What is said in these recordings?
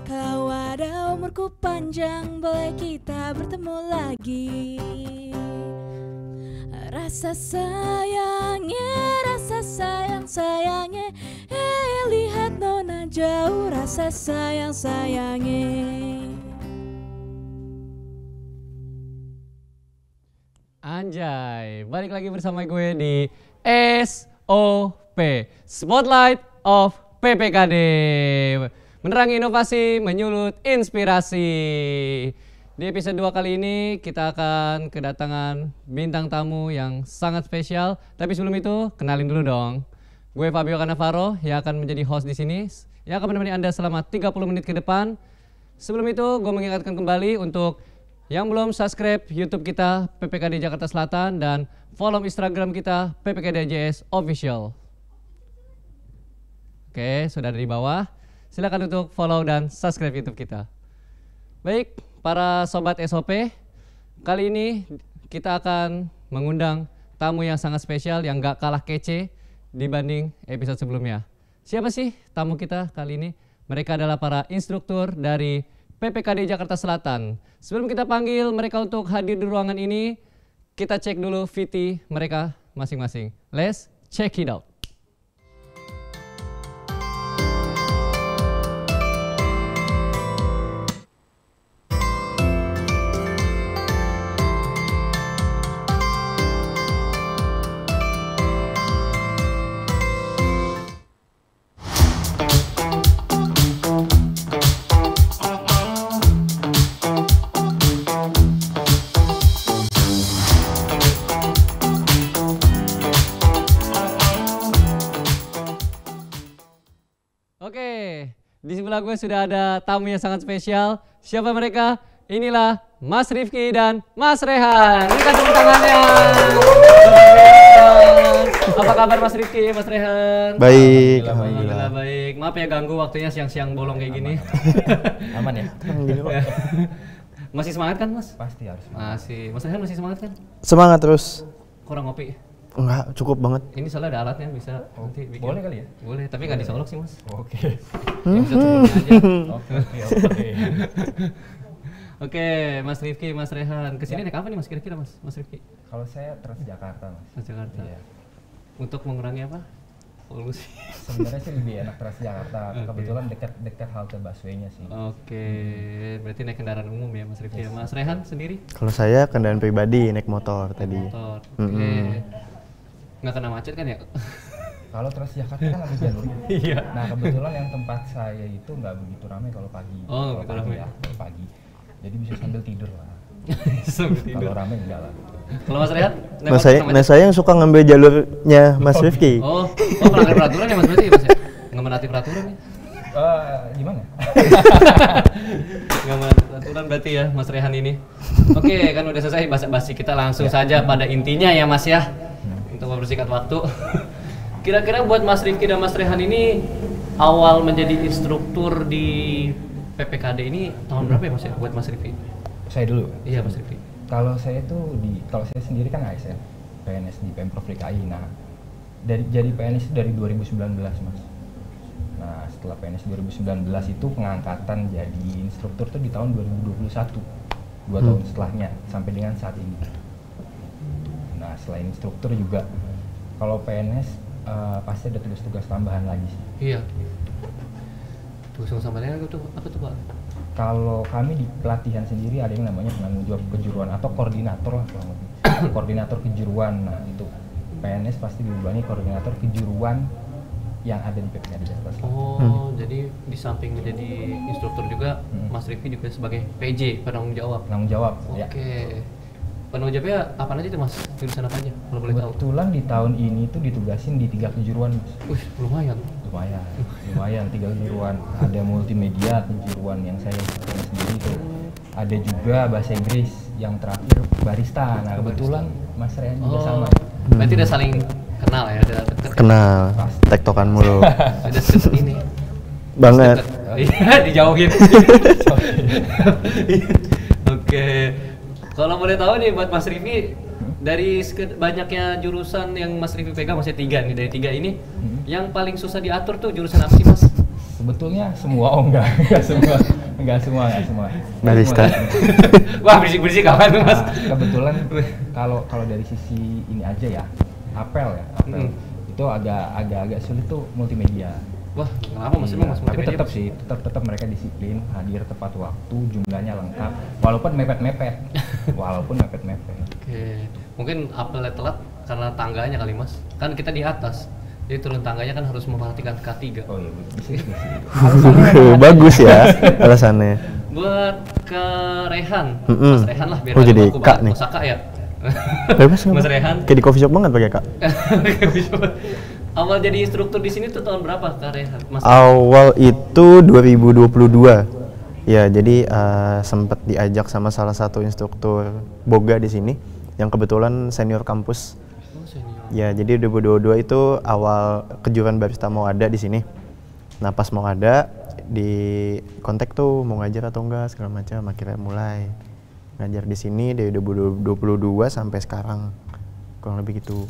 Kalau ada umurku panjang, boleh kita bertemu lagi. Rasa sayangnya, lihat nona jauh, rasa sayangnya. Anjay, balik lagi bersama gue di SOP, Spotlight of PPKD. Menerangi inovasi, menyulut inspirasi. Di episode 2 kali ini kita akan kedatangan bintang tamu yang sangat spesial. Tapi sebelum itu, kenalin dulu dong. Gue Fabio Cannavaro yang akan menjadi host di sini, yang akan menemani Anda selama 30 menit ke depan. Sebelum itu, gue mengingatkan kembali untuk yang belum subscribe YouTube kita PPKD Jakarta Selatan dan follow Instagram kita PPKDJS Official. Oke, sudah ada di bawah. Silakan untuk follow dan subscribe YouTube kita. Baik, para sobat SOP, kali ini kita akan mengundang tamu yang sangat spesial yang gak kalah kece dibanding episode sebelumnya. Siapa sih tamu kita kali ini? Mereka adalah para instruktur dari PPKD Jakarta Selatan. Sebelum kita panggil mereka untuk hadir di ruangan ini, kita cek dulu VT mereka masing-masing. Let's check it out. Di sebelah gue sudah ada tamu yang sangat spesial. Siapa mereka? Inilah Mas Rifki dan Mas Rehan. Berikan tepuk tangannya. Apa kabar Mas Rifki, Mas Rehan? Baik, Alhamdulillah baik. Maaf ya ganggu waktunya siang-siang bolong kayak gini. Aman ya? Masih semangat kan Mas? Pasti harus. Masih. Mas Rehan masih semangat kan? Semangat terus. Kurang ngopi? Enggak, cukup banget. Ini soalnya ada alatnya bisa nanti bikin. Boleh kali ya? Boleh, tapi nggak disolok sih Mas. Oke. Ya, bisa sebelumnya aja. Oke. Oke, Mas Rifki, Mas Rehan. Kesini naik apa nih Mas kira-kira Mas Rifki? Kalau saya Transjakarta Mas. Transjakarta. Iya. Untuk mengurangi apa? Polusi. Sebenarnya sih lebih enak Transjakarta. Kebetulan dekat halte busway-nya sih. Oke, berarti naik kendaraan umum ya Mas Rifki. Mas Rehan sendiri? Kalau saya kendaraan pribadi, naik motor tadi. Motor. Oke. Nggak kena macet kan ya? Kalau Transjakarta kan ada jalurnya. Iya. Nah kebetulan yang tempat saya itu nggak begitu ramai kalau pagi. Oh, begitu ramai ya, kalau pagi. Jadi bisa sambil tidur lah. Sambil tidur. Kalau ramai enggak lah. Kalau Mas Rehan? Nah saya yang suka ngambil jalurnya Mas Rifki. Oh, melanggar peraturan ya Mas berarti ya Mas ya? Nggak menaati peraturan ya? Gimana? Nggak menaati peraturan berarti ya Mas Rehan ini. Oke, kan udah selesai basa-basi, kita langsung saja pada intinya ya Mas ya. Untuk mempersingkat waktu. Kira-kira buat Mas Rifki dan Mas Rehan ini awal menjadi instruktur di PPKD ini tahun berapa ya Mas ya buat Mas Rifki? Saya dulu. Iya Mas Rifki. Kalau saya sendiri kan ASN, PNS di Pemprov DKI. Nah, jadi PNS itu dari 2019 Mas. Nah, setelah PNS 2019 itu pengangkatan jadi instruktur tuh di tahun 2021, 2 tahun setelahnya sampai dengan saat ini. Nah, selain instruktur juga kalau PNS pasti ada tugas-tugas tambahan lagi sih. Iya. Tugas tambahannya itu apa tuh Pak? Kalau kami di pelatihan sendiri ada yang namanya penanggung jawab kejuruan atau koordinator lah kurang lebih. Koordinator kejuruan. Nah, itu PNS pasti dibebani koordinator kejuruan yang ada di PPKD Jakarta Selatan. Oh, jadi di samping menjadi instruktur juga Mas Rifki juga sebagai PJ, penanggung jawab. Penanggung jawab. Oke. Ya. Penanggung jawabnya apa aja tuh Mas? Jurusan apa aja? Kalau boleh tahu. Kebetulan di tahun ini tuh ditugasin di 3 kejuruan Mas. Lumayan. Lumayan 3 kejuruan. Ada multimedia kejuruan yang saya sendiri itu. Ada juga bahasa Inggris, yang terakhir barista. Nah kebetulan Mas Rehan juga sama. Berarti udah saling kenal ya, udah deket. Kenal, tektokan mulu. Udah seket ini. Banget. Iya, dijauhin. Oke. Kalau boleh tahu nih buat Mas Rifki, dari banyaknya jurusan yang Mas Rifki pegang, maksudnya 3 nih, dari 3 ini yang paling susah diatur tuh jurusan apa sih Mas? Sebetulnya semua, enggak semua. Barista. Wah, berisik-berisik apa tuh Mas? Nah, kebetulan kalau dari sisi ini aja ya, apel. Itu agak sulit tuh multimedia. Wah, kenapa Mas? Emang Mas Tapi multimedia? tetap mereka disiplin, hadir tepat waktu, jumlahnya lengkap, walaupun mepet-mepet. Oke, mungkin apelnya telat karena tangganya kali Mas. Kan kita di atas, jadi turun tangganya kan harus memperhatikan K3. Oh iya, bisa. Bagus ya alasannya. Buat ke Rehan, Mm-mm. Mas Rehan lah biar Oh, ada jadi baku Kak banget. nih. Osaka ya. Bebas Mas nggak? Rehan. Kayak di coffee shop banget pakai Kak. Awal jadi instruktur di sini tuh tahun berapa Kak Rehan? Mas? Awal itu 2022. Ya, jadi sempat diajak sama salah satu instruktur boga di sini yang kebetulan senior kampus. Oh, senior. Ya, jadi 2022 itu awal kejuaraan barista mau ada di sini. Nah, pas mau ada di kontak tuh mau ngajar atau enggak segala macam, akhirnya mulai ngajar di sini dari 2022 sampai sekarang. Kurang lebih gitu.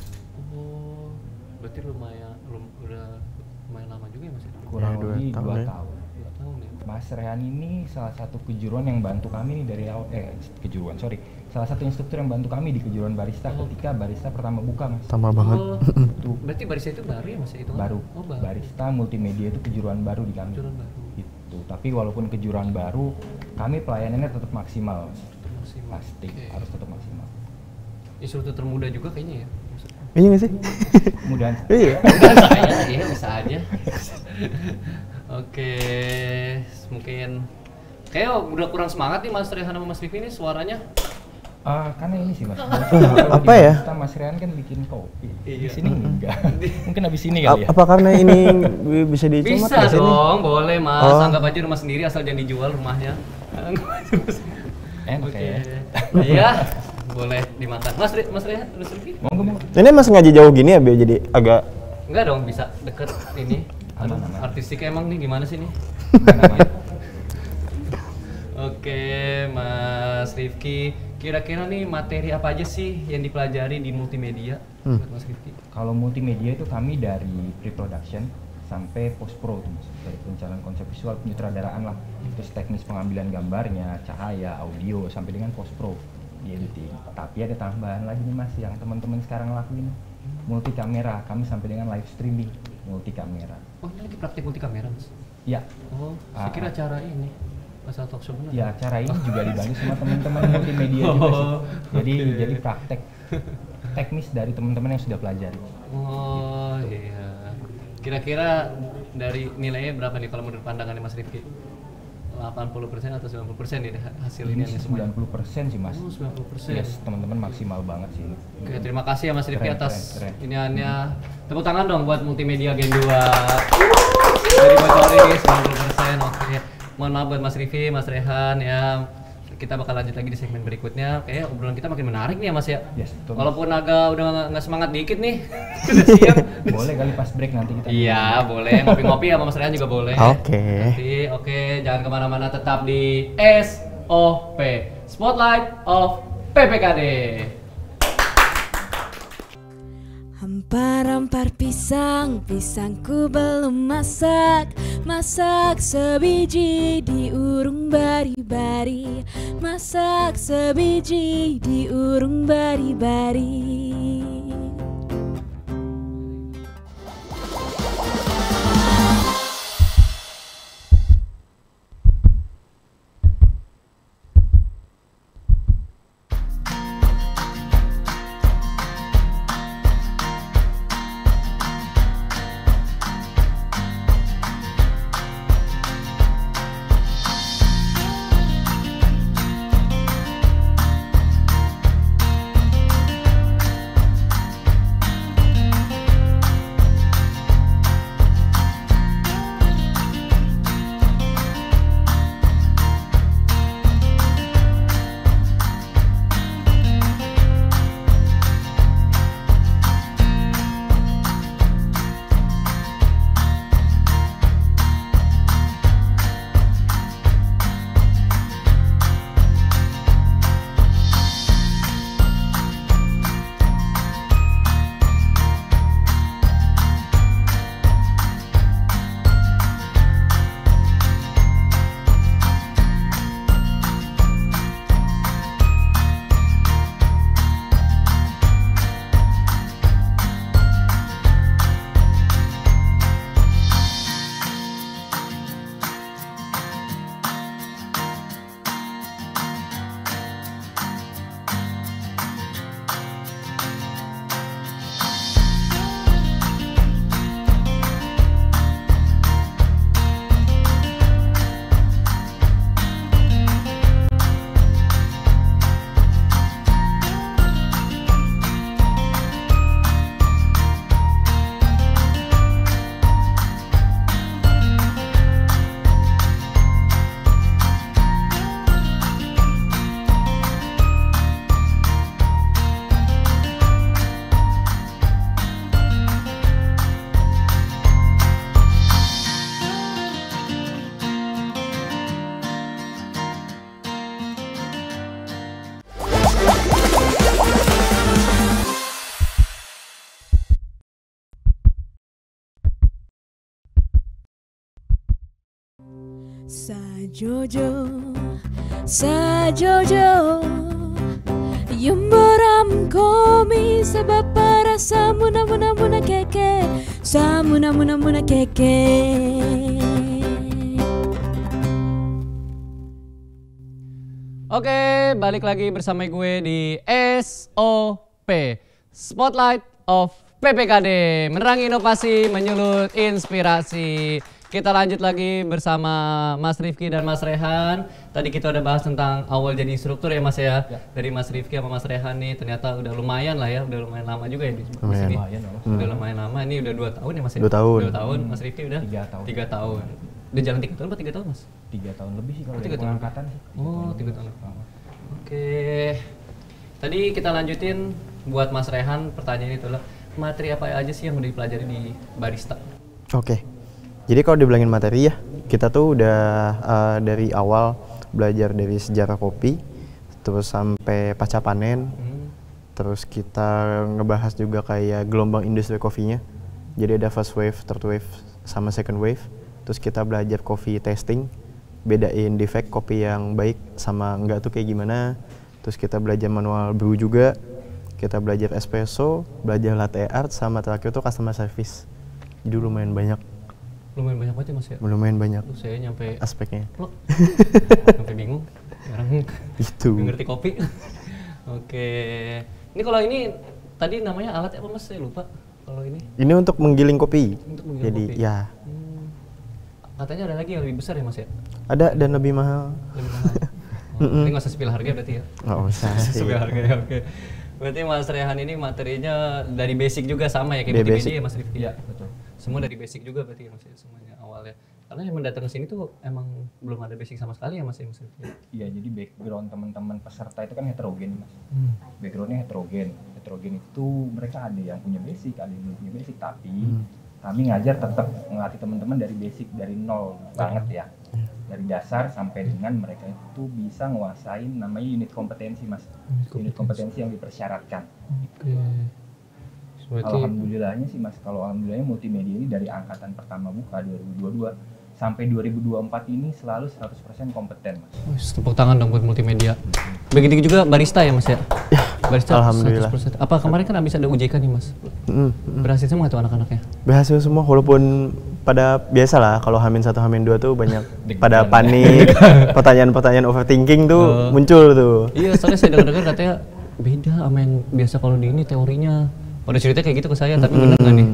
Oh, berarti udah lumayan lama juga ya Mas? Kurang Ya, 2 lebih tahun 2 ya. tahun. 2 tahun ya. Mas Rehan ini salah satu kejuruan yang bantu kami nih dari awal, salah satu instruktur yang bantu kami di kejuruan barista ketika barista pertama buka Mas. Sama banget. Oh, Tuh, berarti barista itu baru ya Mas? Itu baru. Oh, baru. Barista multimedia itu kejuruan baru di kami. Kejuruan baru. Itu. Tapi walaupun kejuruan baru, kami pelayanannya tetap maksimal. Maksimal. Pasti Oke. harus tetap maksimal. Instruktur termuda juga kayaknya ya. Maksudnya. Iya nggak sih? Kemudian Iya. Udah saya ya bisa aja. Oke, mungkin kayak udah kurang semangat nih Mas Rehan sama Mas Vivi nih suaranya. karena ini sih Mas. Apa ya? Kita Mas Rehan kan bikin kopi. Di Iya. sini enggak. Mungkin habis ini kali ya. Apa karena ini bisa dicomat Bisa di sini? dong, boleh Mas. Oh. Anggap aja rumah sendiri asal jangan dijual rumahnya. Enak Oke. ya. Iya, boleh dimakan. Mas Rehan, Mas Vivi? Monggo. Ini mas ngaji jauh gini ya biar jadi agak Enggak dong, bisa deket ini. Aduh, Aman. artistiknya emang nih gimana sih nih? Oke, Mas Rifki, kira-kira nih materi apa aja sih yang dipelajari di multimedia, Mas Rifki? Kalau multimedia itu kami dari pre-production sampai post-pro tuh Mas. Dari perencanaan konsep visual, penyutradaraan lah. Terus teknis pengambilan gambarnya, cahaya, audio, sampai dengan post-pro di editing. Tapi ada tambahan lagi nih Mas yang teman-teman sekarang lakuin. Multi kamera, kami sampai dengan live streaming multi kamera. Oh, ini lagi praktik multi kamera, Mas? Ya, Oh, saya kira acara ini. Masa talk show benar? ya acara ini juga dibantu sama teman-teman multimedia juga sih. Jadi praktek teknis dari teman-teman yang sudah pelajari. Oh, iya. Kira-kira dari nilainya berapa nih kalau menurut pandangannya Mas Rifki? 80% atau 90% nih hasil ini Ini semuanya? 90% sih Mas. Oh, 90%. Yes, teman-teman maksimal banget sih. Oke, terima kasih ya Mas Rifki Keren, atas keren. iniannya. Tepuk tangan dong buat Multimedia Gen 2. Dari bocor ini 90%. Oke. Mohon maaf buat Mas Rifki, Mas Rehan ya. Kita bakal lanjut lagi di segmen berikutnya. Kayak obrolan kita makin menarik nih ya Mas ya. Yes, betul. Walaupun agak udah nggak semangat dikit nih. Udah siap. Boleh kali pas break nanti kita. Iya, boleh. Ngopi-ngopi sama Mas Rehan juga boleh. Oke. Nanti, oke, jangan kemana-mana, tetap di SOP, Spotlight of PPKD. Hampar-hampar pisang, pisangku belum masak. Masak sebiji diurung bari-bari. Masak sebiji diurung bari-bari. Jojo, sa Jojo, Yumboram komi sebab para sa muna keke, sa muna keke. Oke, balik lagi bersama gue di SOP, Spotlight of PPKD. Menerangi inovasi, menyulut inspirasi. Kita lanjut lagi bersama Mas Rifki dan Mas Rehan. Tadi kita udah bahas tentang awal jadi instruktur ya Mas ya. Dari Mas Rifki sama Mas Rehan nih ternyata udah lumayan lah ya. Udah lumayan lama juga ya di sini. Udah lumayan lama, ini udah 2 tahun ya Mas ya? 2 tahun. 2 tahun, Mas Rifki udah? 3 tahun. Udah jalan 3 tahun apa 3 tahun Mas? 3 tahun lebih sih kalau 3 dari tahun. pengangkatan sih. Oh, 3 tahun. Oke. Tadi kita lanjutin buat Mas Rehan, pertanyaan itu lah. Materi apa aja sih yang udah dipelajari di barista? Oke. Jadi kalau dibilangin materi ya, kita tuh udah dari awal belajar dari sejarah kopi, terus sampai pasca panen, terus kita ngebahas juga kayak gelombang industri kopinya. Jadi ada first wave, third wave, sama second wave. Terus kita belajar coffee tasting, bedain defect kopi yang baik sama enggak tuh kayak gimana. Terus kita belajar manual brew juga, kita belajar espresso, belajar latte art, sama terakhir tuh customer service. Jadi lumayan banyak. Lumayan banyak banget ya Mas ya? Lumayan banyak Saya nyampe aspeknya. plok. Sampai bingung. Sekarang Itu. ngerti kopi. Oke. Ini kalau ini tadi namanya alat apa Mas? Saya lupa. Kalau ini Ini untuk menggiling kopi. untuk menggiling Jadi kopi. ya Katanya ada lagi yang lebih besar ya Mas ya? ada dan lebih mahal. Lebih mahal. Tapi nggak usah spill harga berarti ya? Nggak usah sih. Spill harga ya, oke. Berarti Mas Rehan ini materinya dari basic juga sama ya kayak Dari multimedia basic. ya Mas Rifki? Iya, betul. Semua dari basic juga berarti ya Mas ya, semuanya awalnya. Karena yang datang ke sini tuh emang belum ada basic sama sekali ya Mas ya Mas Rifki? Iya, jadi background teman-teman peserta itu kan heterogen, Mas. Backgroundnya heterogen. Heterogen itu mereka ada yang punya basic, ada yang belum punya basic, tapi kami ngajar tetap ngelatih teman-teman dari basic, dari nol banget ya. Dari dasar sampai dengan mereka itu bisa nguasain namanya unit kompetensi, Mas. Unit kompetensi yang dipersyaratkan. Oke. Berarti Alhamdulillahnya sih Mas, kalau alhamdulillahnya multimedia ini dari angkatan pertama buka 2022 sampai 2024 ini selalu 100% kompeten, Mas. tepuk tangan dong buat multimedia. Begitu juga barista ya Mas ya? Barista Alhamdulillah. 100%. Apa kemarin kan habis ada UJK nih Mas? Berhasil semua tuh anak-anaknya? Berhasil semua walaupun pada biasa lah kalau Hamin 1 Hamin 2 tuh banyak pada panik, pertanyaan-pertanyaan overthinking tuh muncul tuh. Iya, soalnya saya dengar-dengar katanya beda sama yang biasa kalau di ini teorinya. Pada cerita kayak gitu ke saya, tapi benar nggak nih?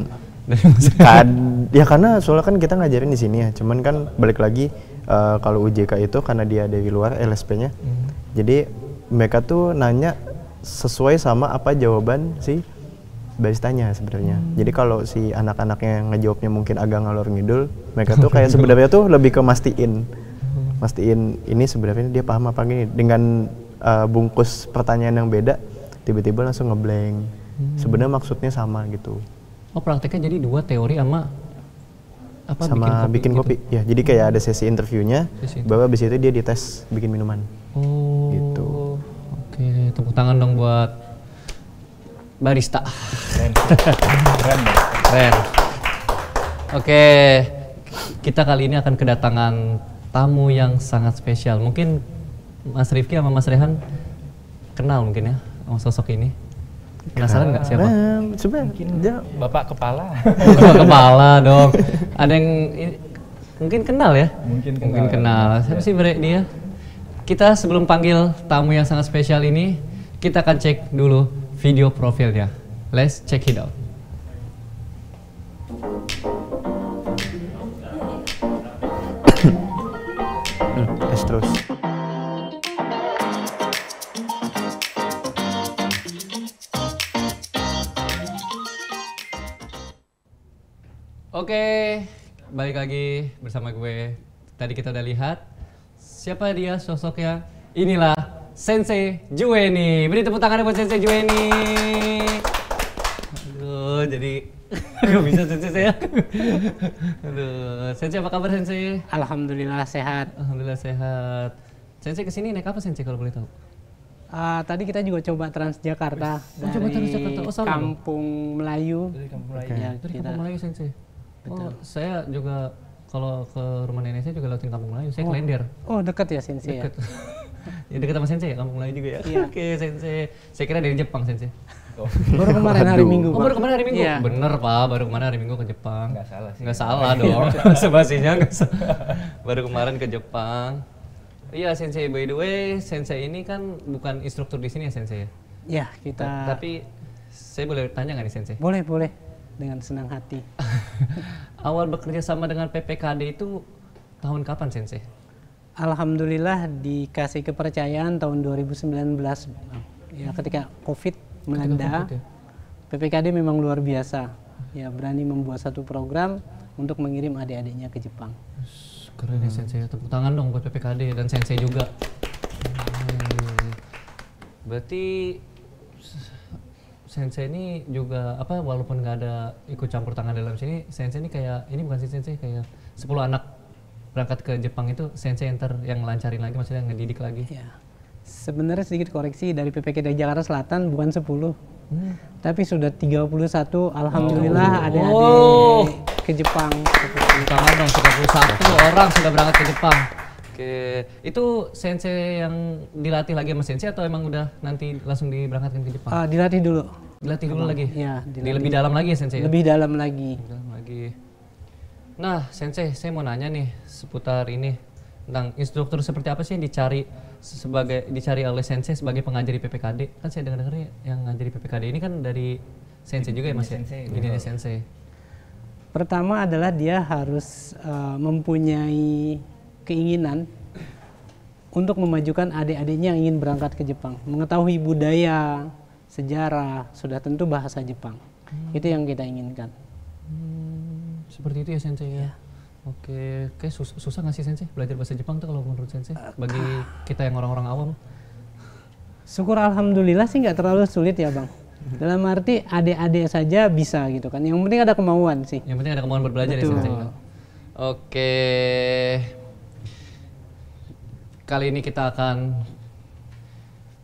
Dari Mas? Ya karena soalnya kan kita ngajarin di sini ya, cuman kan balik lagi kalau UJK itu karena dia dari luar LSP-nya, jadi mereka tuh nanya sesuai sama apa jawaban si baristanya sebenarnya. Jadi kalau si anak-anaknya ngejawabnya mungkin agak ngalor ngidul, mereka tuh kayak sebenarnya tuh lebih ke mastiin ini sebenarnya dia paham apa gini, dengan bungkus pertanyaan yang beda, tiba-tiba langsung ngeblank. Sebenarnya maksudnya sama gitu. Oh, prakteknya jadi 2 teori sama apa? Sama bikin kopi. gitu? Ya, jadi kayak ada sesi interviewnya, Sesi baru abis itu dia dites bikin minuman. Oh, Gitu. Oke, tepuk tangan dong buat barista. Keren. Keren, Mas. Keren. Oke, kita kali ini akan kedatangan tamu yang sangat spesial. Mungkin Mas Rifki sama Mas Rehan kenal mungkin ya sama sosok ini. Penasaran nggak siapa? Sebenarnya Bapak Kepala. Kepala dong. Ada yang mungkin kenal ya? Mungkin kenal. Siapa sih dia? Kita sebelum panggil tamu yang sangat spesial ini, kita akan cek dulu video profilnya. Let's check it out. terus. Oke, balik lagi bersama gue. Tadi kita udah lihat siapa dia sosoknya. Inilah Sensei Juweni. Beri tepuk tangan buat Sensei Juweni. Aduh, jadi gak bisa Sensei saya. Aduh, Sensei apa kabar Sensei? Alhamdulillah sehat. Alhamdulillah sehat. Sensei kesini naik apa Sensei kalau boleh tahu? Tadi kita juga coba Transjakarta dari coba Transjakarta. Oh, sama Kampung Melayu. Dari Kampung Melayu. Ya, Dari kita Kampung Melayu Sensei. Oh, saya juga kalau ke rumah nenek saya juga lewatin Kampung Melayu. Saya Klender. Oh, dekat ya Sensei ya? Deket. Ya dekat sama Sensei ya, Kampung Melayu juga ya. Iya. Oke, Sensei. Saya kira dari Jepang, Sensei. Baru kemarin hari Minggu, Oh, Pak. baru kemarin hari Minggu? Iya. Bener, Pak. Baru kemarin hari Minggu ke Jepang. Nggak salah sih. Nggak salah dong. Sebasinya nggak salah. Baru kemarin ke Jepang. Iya, Sensei. By the way, Sensei ini kan bukan instruktur di sini ya, Sensei ya? Ya, kita Tapi saya boleh tanya nggak nih, Sensei? boleh dengan senang hati. Awal bekerja sama dengan PPKD itu tahun kapan, Sensei? Alhamdulillah dikasih kepercayaan tahun 2019, Bang. Ya, ketika COVID melanda, COVID ya? PPKD memang luar biasa. Ya, berani membuat satu program untuk mengirim adik-adiknya ke Jepang. Keren ya Sensei, tepuk tangan dong buat PPKD dan Sensei juga. Berarti Sensei ini juga apa, walaupun nggak ada ikut campur tangan dalam sini, Sensei ini kayak, ini bukan sih Sensei, kayak 10 anak berangkat ke Jepang itu Sensei yang lancarin lagi, maksudnya ngedidik lagi. Ya. Sebenarnya sedikit koreksi, dari PPKD Jakarta Selatan bukan 10. Tapi sudah 31, alhamdulillah adik-adik ke Jepang. Tepuk tangan dong, 31 orang sudah berangkat ke Jepang. Oke, itu Sensei yang dilatih lagi sama Sensei atau emang udah nanti langsung diberangkatkan ke Jepang? Dilatih dulu. Dilatih dulu lagi? Ya, Di lebih dalam lagi ya Sensei? Lebih dalam lagi. Lebih dalam lagi. Nah, Sensei, saya mau nanya nih seputar ini tentang instruktur seperti apa sih yang dicari oleh Sensei sebagai pengajar di PPKD? Kan saya dengar yang ngajar di PPKD ini kan dari Sensei juga ya Mas ya? Bidangnya Sensei. Pertama adalah dia harus mempunyai keinginan untuk memajukan adik-adiknya yang ingin berangkat ke Jepang, mengetahui budaya, sejarah, sudah tentu bahasa Jepang. Itu yang kita inginkan. Seperti itu ya Sensei ya? Oke, susah nggak sih Sensei belajar bahasa Jepang tuh kalau menurut Sensei? Bagi kita yang orang-orang awam? Syukur alhamdulillah sih nggak terlalu sulit ya Bang. Dalam arti adik-adik saja bisa gitu kan. Yang penting ada kemauan sih. Yang penting ada kemauan berbelajar ya Sensei. Oke. Kali ini kita akan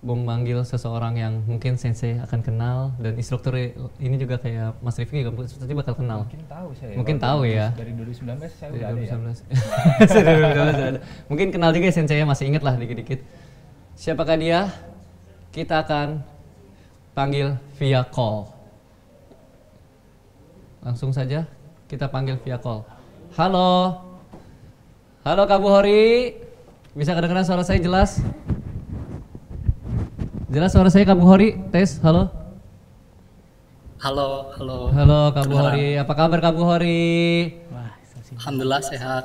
memanggil seseorang yang mungkin Sensei akan kenal dan instruktur ini juga kayak Mas Rifki juga pasti bakal kenal. Mungkin tahu saya. Mungkin tahu ya. Dari 2019 saya Dari udah ada ya. 2019. Dari 2019 udah ada. Mungkin kenal juga ya Sensei ya, masih inget lah dikit-dikit. Siapakah dia? Kita akan panggil via call. Langsung saja kita panggil via call. Halo. Halo Kak Buhori. Bisa kedengaran suara saya jelas? Jelas suara saya Kak Buhori? Tes, halo. Halo, halo. Halo Kak Buhori, apa kabar Kak Buhori? Wah, Alhamdulillah sehat.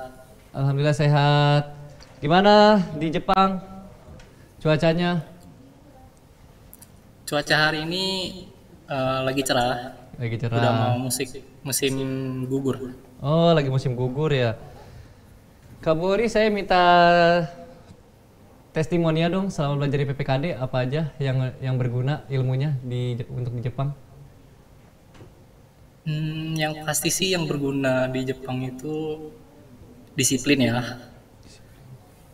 Alhamdulillah sehat. Gimana di Jepang cuacanya? Cuaca hari ini lagi cerah. Lagi Udah cerah. mau musim gugur. Oh, lagi musim gugur ya. Kak Buhori, saya minta testimonial dong selama belajar di PPKD, apa aja yang berguna ilmunya untuk di Jepang? Yang pasti sih yang berguna di Jepang itu disiplin ya.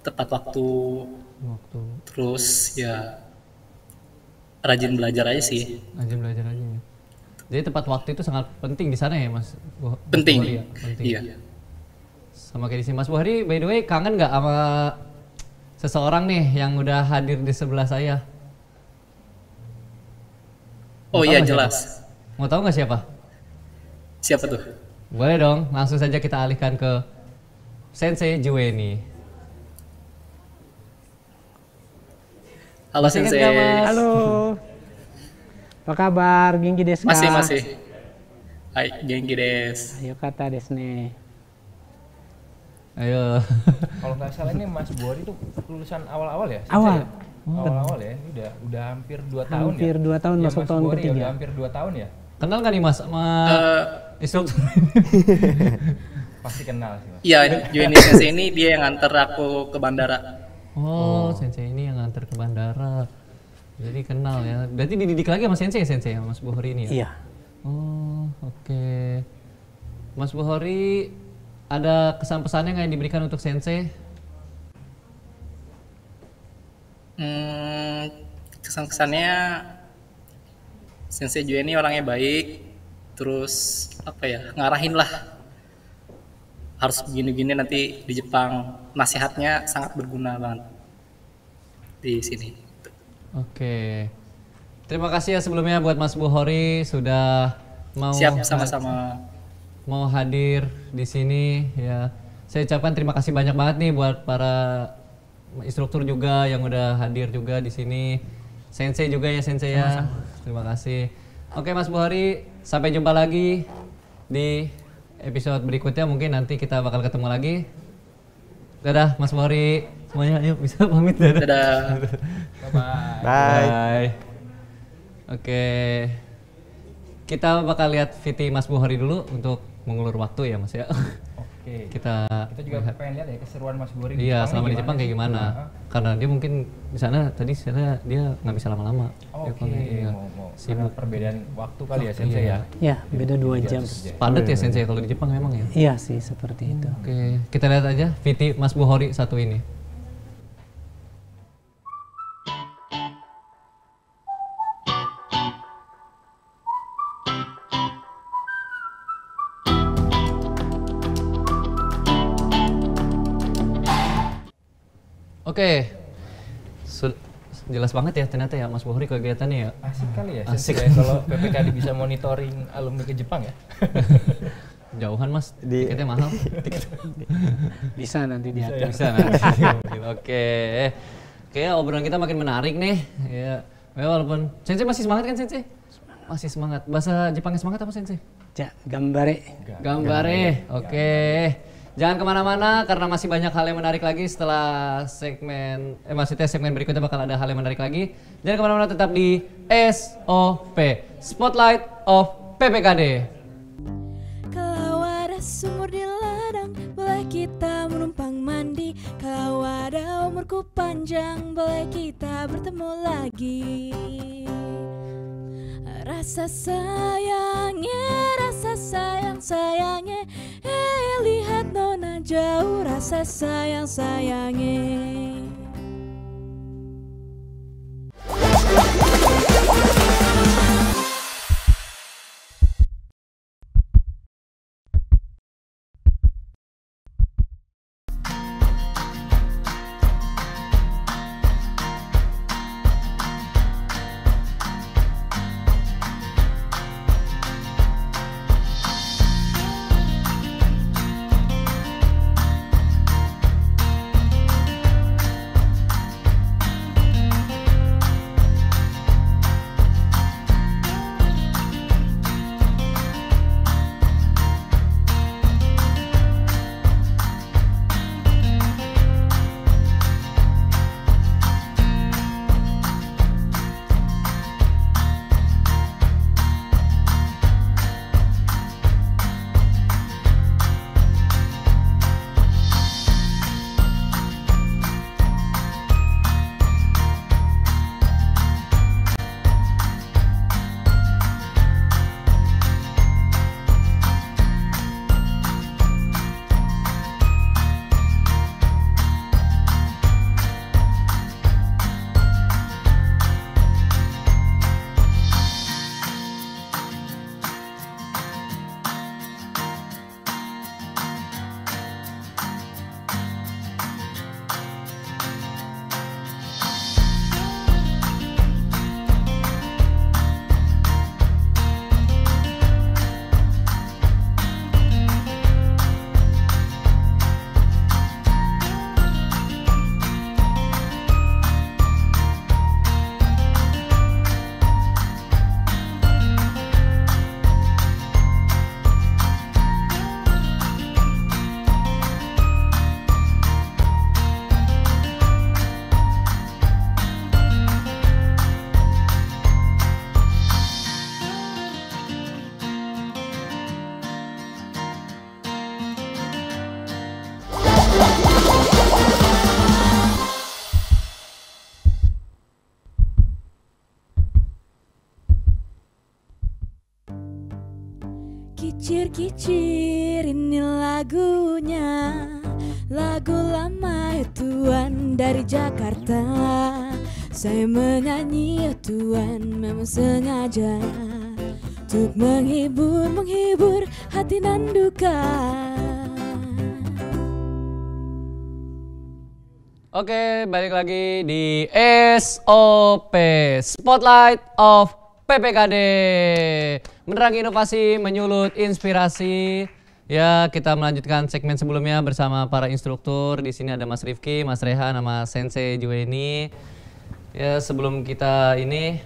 Tepat waktu, terus ya rajin belajar aja sih. Rajin belajar aja ya. Jadi tepat waktu itu sangat penting di sana ya Mas? Penting. Buhori ya? Penting. Iya. Sama kayak di sini Mas Buhori, by the way kangen nggak sama seseorang nih yang udah hadir di sebelah saya? Oh Mau tahu iya nggak jelas. siapa? Mau tahu nggak siapa? Siapa tuh? Boleh dong, langsung saja kita alihkan ke Sensei Juweni. Halo Masih ingat Sensei. nggak, Mas? halo. Apa kabar? Genki desu ka? Masih. Hai, genki desu. Ayo kata desne. Ayo. Kalau nggak salah ini Mas Buhori itu lulusan awal-awal ya? Awal. Ya? Awal-awal ya. Ini udah hampir 2 tahun Hampir ya. 2 tahun Ya, masuk Mas tahun Buhori ya, ketiga. udah hampir 2 tahun ya. Kenal nggak nih Mas sama instruktur? Pasti kenal sih Mas. Iya, Jueni Sensei ini dia yang nganter aku ke bandara. Oh, Sensei ini yang nganter ke bandara. Jadi kenal ya. Berarti dididik lagi sama Sensei ya Mas Buhori ini ya? Iya. Oh, oke. Mas Buhori, ada kesan-pesannya nggak yang diberikan untuk Sensei? Kesan-kesannya Sensei Jueni orangnya baik, terus apa ya, ngarahin lah harus begini-gini nanti di Jepang. Nasihatnya sangat berguna banget di sini. Oke. Terima kasih ya sebelumnya buat Mas Bukhori sudah mau Siap, sama-sama. mau hadir di sini ya. Saya ucapkan terima kasih banyak banget nih buat para instruktur juga yang udah hadir juga di sini. Sensei juga ya Sensei ya. Terima kasih. Oke Mas Bukhori, sampai jumpa lagi di episode berikutnya, mungkin nanti kita bakal ketemu lagi. Dadah Mas Bukhori. Semuanya ayo bisa pamit dadah. Dadah. Bye-bye. Bye. Oke. Kita bakal lihat VT Mas Bukhori dulu untuk mengulur waktu ya Mas ya. Oke. Kita juga pengen lihat ya keseruan Mas Bukhori di iya, Jepang selama di nih Jepang kayak gimana? Karena dia mungkin di sana tadi saya dia nggak bisa lama-lama. Oke, Iya. mau Sibuk. perbedaan waktu kali ya Sensei ya. Ya, beda 2 jam. Padat ya Sensei kalau di Jepang memang ya. Iya sih, seperti itu. Oke, kita lihat aja VT Mas Bukhori satu ini. Oke, jelas banget ya ternyata ya Mas Bukhori kegiatannya ya. Asik kali ya Asik. Sensei, kalau PPKD bisa monitoring alumni ke Jepang ya. Jauhan Mas, tiketnya mahal. Bisa nanti diatur. Bisa nanti. Oke. Oke, obrolan kita makin menarik nih. Ya, walaupun Sensei masih semangat kan Sensei? Masih semangat. Bahasa Jepangnya semangat apa Sensei? Ja, gambare. Gambare. Oke. Jangan kemana-mana karena masih banyak hal yang menarik lagi setelah segmen, maksudnya segmen berikutnya bakal ada hal yang menarik lagi. Jangan kemana-mana, tetap di SOP, Spotlight of PPKD. Kalau ada sumur di ladang, boleh kita menumpang mandi. Kalau ada umurku panjang, boleh kita bertemu lagi. Rasa sayangnya, lihat nona jauh, rasa sayangnya. Kicir-kicir ini lagunya, lagu lama ya Tuan dari Jakarta. Saya menyanyi ya Tuan memang sengaja untuk menghibur hati nan duka. Oke, balik lagi di SOP Spotlight of PPKD. Menerangi inovasi, menyulut inspirasi. Ya, kita melanjutkan segmen sebelumnya bersama para instruktur. Di sini ada Mas Rifki, Mas Rehan, sama Sensei Juweni. Ya, sebelum kita ini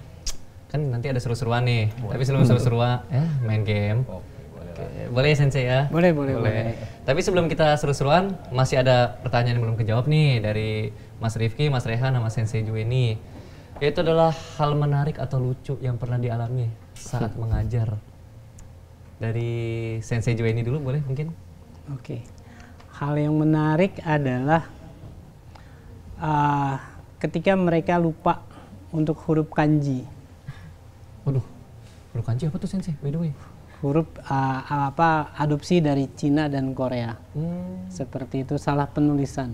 kan nanti ada seru-seruan nih. Tapi sebelum seru-seruan, ya main game. Boleh ya Sensei ya? Boleh. Tapi sebelum kita seru-seruan, masih ada pertanyaan yang belum kejawab nih dari Mas Rifki, Mas Rehan, sama Sensei Juweni. Itu adalah hal menarik atau lucu yang pernah dialami saat mengajar. Dari Sensei Juweni dulu boleh mungkin? Oke. Hal yang menarik adalah ketika mereka lupa untuk huruf kanji. Waduh, huruf kanji apa tuh Sensei, by the way? Huruf adopsi dari Cina dan Korea. Seperti itu, salah penulisan.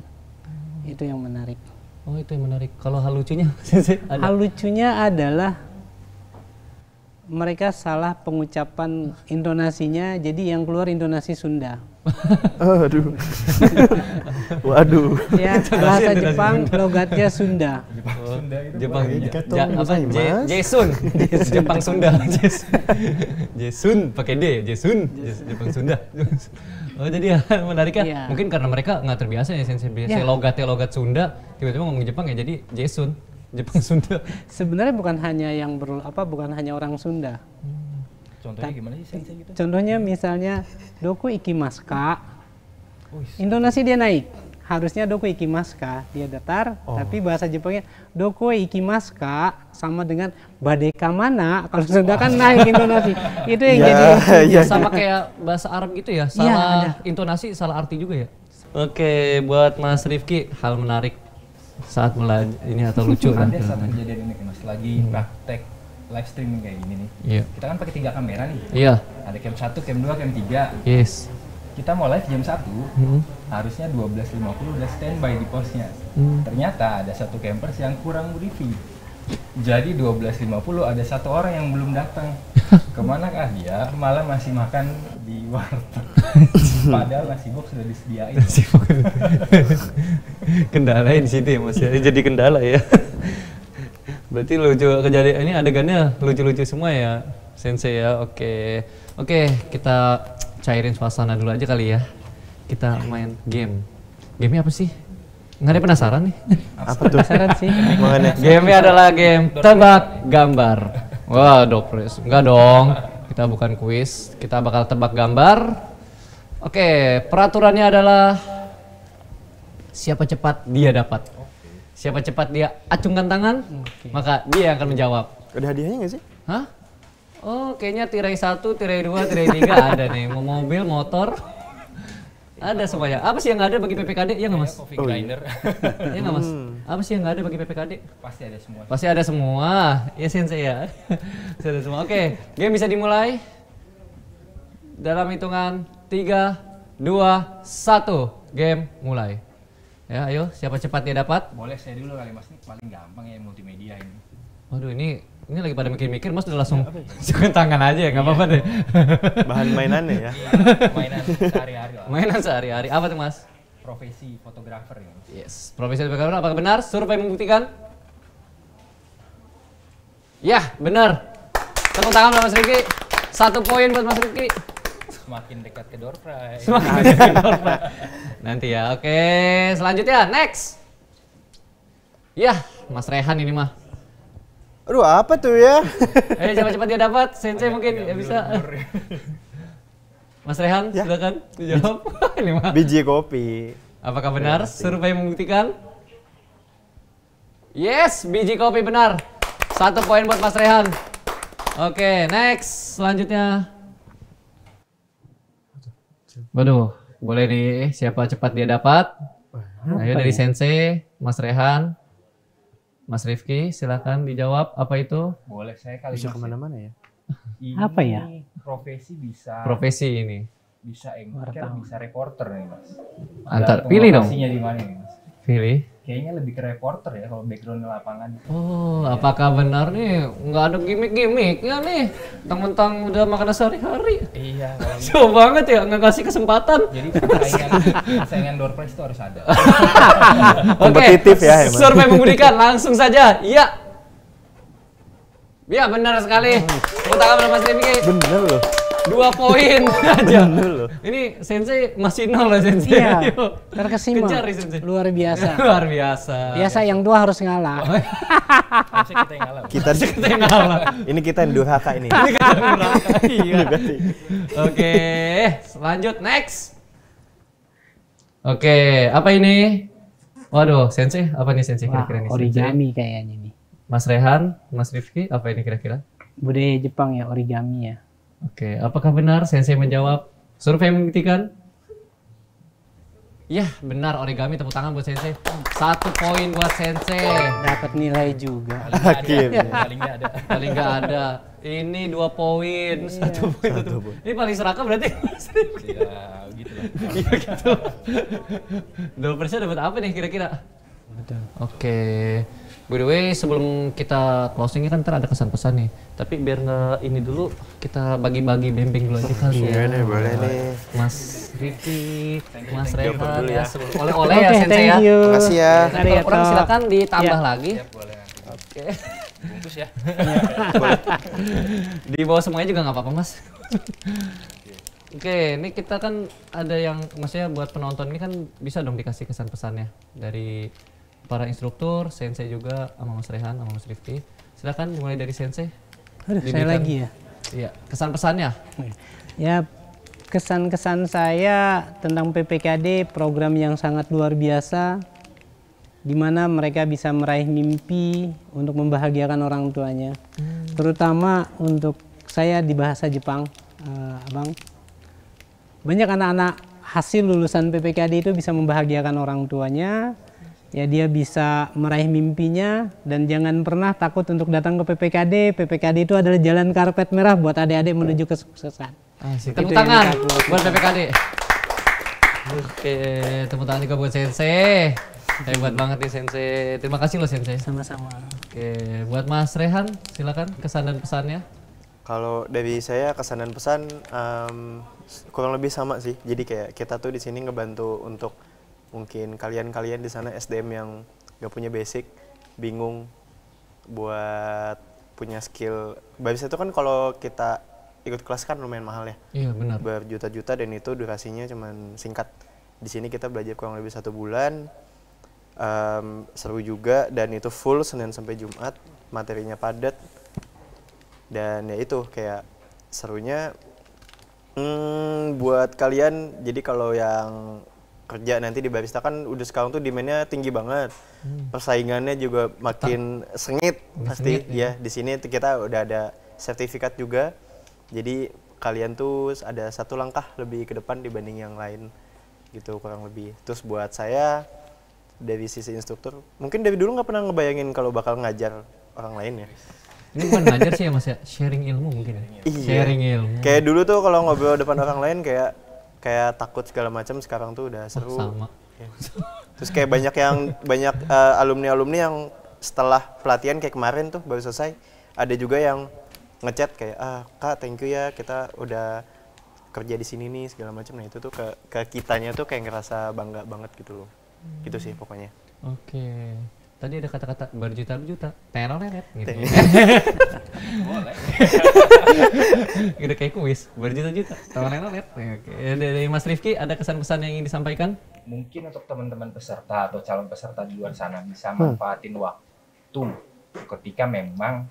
Itu yang menarik. Oh, itu yang menarik. Kalau hal lucunya Sensei ada? Hal lucunya adalah mereka salah pengucapan intonasinya, jadi yang keluar intonasi Sunda. Aduh. Waduh. Ya, bahasa Jepang logatnya Sunda. Jepang apa Jason. Jepang Sunda. Jason pakai D, Jason. Jepang Sunda. Oh, jadi menariknya Iya. mungkin karena mereka nggak terbiasa ya Sensei. Biasanya logatnya logat Sunda, tiba-tiba ngomong Jepang ya jadi Jason. Jepang Sunda. Sebenarnya bukan hanya bukan hanya orang Sunda. Contohnya gimana sih Sensei gitu? Contohnya misalnya doku ikimasu ka. Intonasi dia naik. Harusnya doku ikimasu ka, dia datar, tapi bahasa Jepangnya doku ikimasu ka sama dengan badeka mana. Kalau Sunda kan naik intonasi. Itu yang jadi Sama kayak bahasa Arab gitu ya, salah intonasi, salah arti juga ya. Oke, buat Mas Rifki, hal menarik saat ini atau lucu lah. Ada satu kejadian ini Mas, lagi praktek live streaming kayak gini nih. Iya. Kita kan pakai 3 kamera nih. Iya. Ada cam 1, cam 2, cam 3. Yes. Kita mau live jam 1, harusnya 12.50 udah standby di posnya. Ternyata ada satu campers yang kurang briefing. Jadi 12.50 ada satu orang yang belum datang. Kemana kah dia? Malah masih makan di warteg. Padahal nasi box sudah disediain. Kendala di situ ya Mas ya. Jadi kendala ya. Berarti lucu kejadian ini adegannya lucu-lucu semua ya Sensei ya. Oke, kita cairin suasana dulu aja kali ya. Kita main game. Gamenya apa sih? Nggak ada penasaran nih? Apa tuh? penasaran sih. Gamenya adalah game tebak gambar. Wah, dopres. Enggak dong. Kita bukan kuis. Kita bakal tebak gambar. Oke, peraturannya adalah siapa cepat dia dapat. Siapa cepat dia acungkan tangan, maka dia yang akan menjawab. Ada hadiahnya nggak sih? Hah? Oh, kayaknya tirai 1, tirai 2, tirai 3 ada nih. Mau mobil, motor. Ada semuanya. Apa sih yang nggak ada bagi PPKD? Iya nggak Mas? Coffee grinder. Iya nggak Mas? Apa sih yang nggak ada bagi PPKD? Pasti ada semua. Pasti ada semua. Ya Sensei ya. Pasti ada semua. Oke, game bisa dimulai. Dalam hitungan 3, 2, 1. Game mulai. Ya, ayo siapa cepat dia dapat. Boleh saya dulu kali Mas, ini paling gampang ya multimedia ini. Waduh, ini lagi pada mikir-mikir, Mas udah langsung cium tangan aja ya, nggak apa-apa deh. Bahan mainannya ya. Mainan sehari-hari lah. Mainan sehari-hari. Apa tuh Mas? Profesi fotografer ya Mas. Yes, profesi fotografer apakah benar? Survei membuktikan? Ya, benar. Tepuk tangan buat Mas Rifki. 1 poin buat Mas Rifki. Semakin dekat ke door prize. Nanti ya, oke. Selanjutnya, next. Ya, Mas Rehan ini mah. Aduh, apa tuh ya? Cepat-cepat dia dapat. Sensei mungkin ya bisa. Mas Rehan, Ya. silakan dijawab. Ini mah. Biji kopi. Apakah benar? Survei membuktikan? Yes, biji kopi benar. 1 poin buat Mas Rehan. Oke, next. Selanjutnya. Waduh, boleh nih siapa cepat dia dapat. Ayo dari Sensei, Mas Rehan, Mas Rifki, silakan dijawab apa itu? Boleh saya kali Bisa Mas, kemana-mana ya? Ini Apa ya? Profesi bisa Profesi ini. bisa anchor, bisa reporter nih Mas. Antar Tergantung pilih dong. lokasinya di mana nih Mas? Pilih. kayaknya lebih ke reporter ya kalau background di lapangan. Oh, apakah benar nih nggak ada gimmick-gimmicknya nih? Mentang-mentang udah makanan sehari-hari. Iya, kalau Jauh banget ya, nggak kasih kesempatan. jadi saingan door prize itu harus ada. Kompetitif ya, emang. Survei membuktikan, langsung saja. Iya. Iya, benar sekali. Tepuk tangan buat Mas Rifki. Bener loh. 2 poin aja. Bener loh. Ini Sensei masih 0 lah Sensei. Iya, Ayo. terkesima. Kejar nih Sensei. Luar biasa. Luar biasa. Biasa yang 2 harus ngalah. Harusnya kita yang ngalah. Kita ini kita yang durhaka ini. Iya. Oke, lanjut next. Oke, apa ini? Waduh, Sensei, apa nih Sensei Wah, kira-kira nih? origami kayaknya nih. Mas Rehan, Mas Rifki, apa ini kira-kira? Budaya Jepang ya, origami ya. Oke, apakah benar Sensei menjawab? Survei membuktikan? Iya, benar origami. Tepuk tangan buat Sensei. 1 poin buat Sensei. Dapat nilai juga. Akhirnya. Paling nggak ada. Paling nggak ada. Ini 2 poin, 1 poin. Ini paling serakah berarti Mas Rifki. Ya, gitu lah. Iya gitu. 2% dapat apa nih kira-kira? Betul. Oke. By the way, sebelum kita closingnya kan ntar ada kesan-pesan nih. Tapi biar nggak ini dulu, kita bagi-bagi bembeng dulu aja kali ya. Iya nih, boleh nih. Mas Riki, Mas you. Rehan Dulu ya. ya. Sebelum oleh-oleh ya Oke, Sensei thank ya. you. Makasih ya. Nanti kalau kurang silakan ditambah Ya. lagi. Siap, boleh nanti. Oke. Bungkus ya. Di bawah semuanya juga nggak apa-apa Mas. Oke, ini kita kan ada yang, maksudnya buat penonton ini kan bisa dong dikasih kesan-pesannya dari para instruktur, Sensei juga, sama Mas Rehan, sama Mas Rifki. Silakan dimulai dari Sensei. Aduh, saya Diberikan- lagi ya. Iya, kesan-pesannya. Ya, kesan-kesan saya tentang PPKD, program yang sangat luar biasa, di mana mereka bisa meraih mimpi untuk membahagiakan orang tuanya. Terutama untuk saya di bahasa Jepang, Abang. Banyak anak-anak hasil lulusan PPKD itu bisa membahagiakan orang tuanya, ya dia bisa meraih mimpinya, dan jangan pernah takut untuk datang ke PPKD. PPKD itu adalah jalan karpet merah buat adik-adik menuju kesuksesan. Asik. Itu Tepuk yang tangan kita buat PPKD. Oke, tepuk tangan juga buat Sensei. Hebat banget nih Sensei. Terima kasih loh Sensei. Sama-sama. Oke, buat Mas Rehan, silakan kesan dan pesannya. Kalau dari saya kesan dan pesan kurang lebih sama sih. Jadi kayak kita tuh di sini ngebantu untuk mungkin kalian-kalian di sana SDM yang gak punya basic, bingung buat punya skill. Barista itu kan kalau kita ikut kelas kan lumayan mahal ya. Iya benar. Berjuta-juta dan itu durasinya cuman singkat. Di sini kita belajar kurang lebih 1 bulan. Seru juga dan itu full Senin sampai Jumat, materinya padat. Dan ya itu kayak serunya buat kalian. Jadi kalau yang kerja nanti di barista kan udah sekarang tuh demand-nya tinggi banget. Persaingannya juga makin sengit pasti sengit, ya. Di sini tuh kita udah ada sertifikat juga. Jadi kalian tuh ada 1 langkah lebih ke depan dibanding yang lain gitu kurang lebih. Terus buat saya dari sisi instruktur, mungkin dari dulu nggak pernah ngebayangin kalau bakal ngajar orang lain ya. Ini bukan ngajar sih ya Mas ya, sharing ilmu mungkin ya. Iya. Sharing ilmu. Kayak dulu tuh kalau ngobrol depan orang lain kayak takut segala macam, sekarang tuh udah seru. Sama. Ya. Terus kayak banyak alumni-alumni yang setelah pelatihan kayak kemarin tuh baru selesai, ada juga yang ngechat kayak Kak thank you ya kita udah kerja di sini nih segala macam. Nah itu tuh ke kitanya tuh kayak ngerasa bangga banget gitu loh. Gitu sih pokoknya. Oke. Tadi ada kata-kata berjuta-juta, teror-leret gitu. Boleh. Udah kayak kuis, berjuta-juta, teror-leret. Oke. Dari Mas Rifki ada kesan-pesan yang ingin disampaikan? Mungkin untuk teman-teman peserta atau calon peserta di luar sana bisa manfaatin waktu ketika memang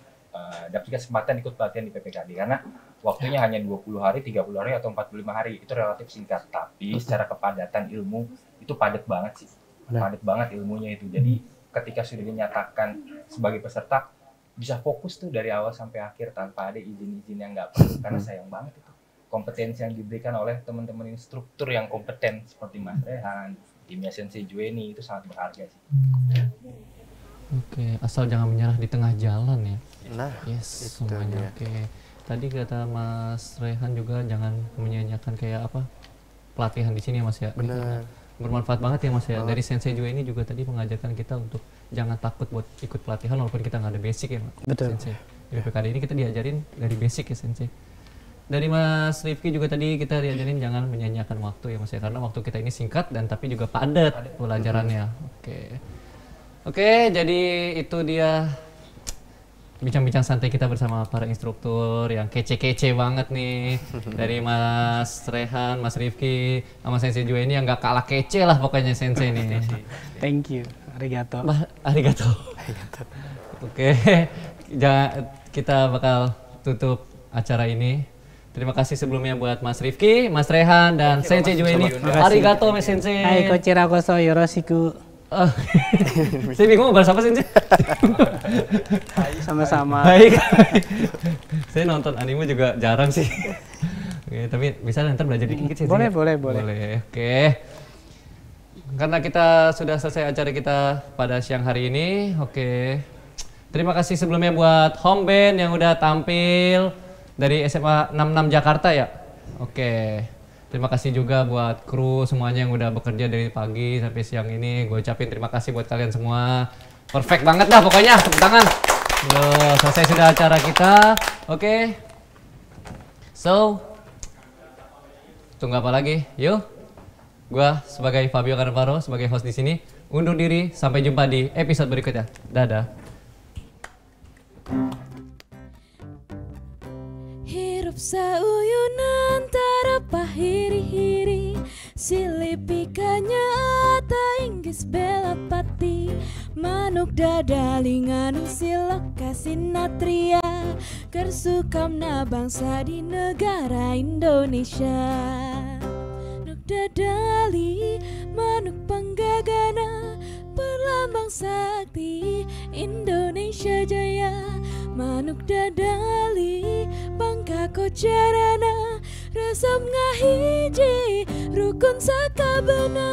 dapat kesempatan ikut pelatihan di PPKD, karena waktunya hanya 20 hari, 30 hari atau 45 hari. Itu relatif singkat, tapi secara kepadatan ilmu itu padat banget sih. Padat banget ilmunya itu. Jadi ketika sudah dinyatakan sebagai peserta, bisa fokus tuh dari awal sampai akhir tanpa ada izin-izin yang nggak perlu, karena sayang banget itu kompetensi yang diberikan oleh teman-teman instruktur yang kompeten seperti Mas Rehan, timnya Sensei Jueni, itu sangat berharga sih. Oke, asal jangan menyerah di tengah jalan ya. Nah, Yes, itu semuanya. dia. Oke. Tadi kata Mas Rehan juga jangan menyanyiakan kayak apa pelatihan di sini ya Mas ya. Bener. bermanfaat banget ya Mas ya. Dari Sensei juga ini juga tadi mengajarkan kita untuk jangan takut buat ikut pelatihan walaupun kita nggak ada basic ya Betul. Sensei. Di PPKD ini kita diajarin dari basic ya Sensei. Dari Mas Rifki juga tadi kita diajarin jangan menyanyiakan waktu ya Mas ya, karena waktu kita ini singkat dan tapi juga padat pelajarannya. Oke, jadi itu dia bincang-bincang santai kita bersama para instruktur yang kece-kece banget nih. Dari Mas Rehan, Mas Rifki, sama Sensei Jue ini yang gak kalah kece lah pokoknya Sensei nih. Thank you, arigato. Arigato. Oke, kita bakal tutup acara ini. Terima kasih sebelumnya buat Mas Rifki, Mas Rehan, dan Sensei Jue ini. Arigato Mas Sensei. Hai, kochira koso yoroshiku. Saya bingung bahas apa Sensei. Sama-sama. Baik. Saya nonton anime juga jarang sih. Oke, tapi bisa ntar belajar dikit sih. Boleh. Oke. Karena kita sudah selesai acara kita pada siang hari ini. Oke. Terima kasih sebelumnya buat home band yang udah tampil dari SMA 66 Jakarta ya. Oke. Terima kasih juga buat kru semuanya yang udah bekerja dari pagi sampai siang ini. Gue ucapin terima kasih buat kalian semua. Perfect banget dah pokoknya, tepuk tangan. Loh, selesai sudah acara kita. Oke. So, tunggu apa lagi? Yuk. Gua sebagai Fabio Cannavaro sebagai host di sini undur diri. Sampai jumpa di episode berikutnya. Dadah. Hirup sauyunan tarapa hiri-hiri silipikanya ata inggis bela pati manuk dadalingan silok kasinatria kersukamna bangsa di negara Indonesia. Nuk dadali manuk panggagana perlambang sakti Indonesia Jaya. Manuk dadali bangka kocarana rasam ngahiji rukun sakabana.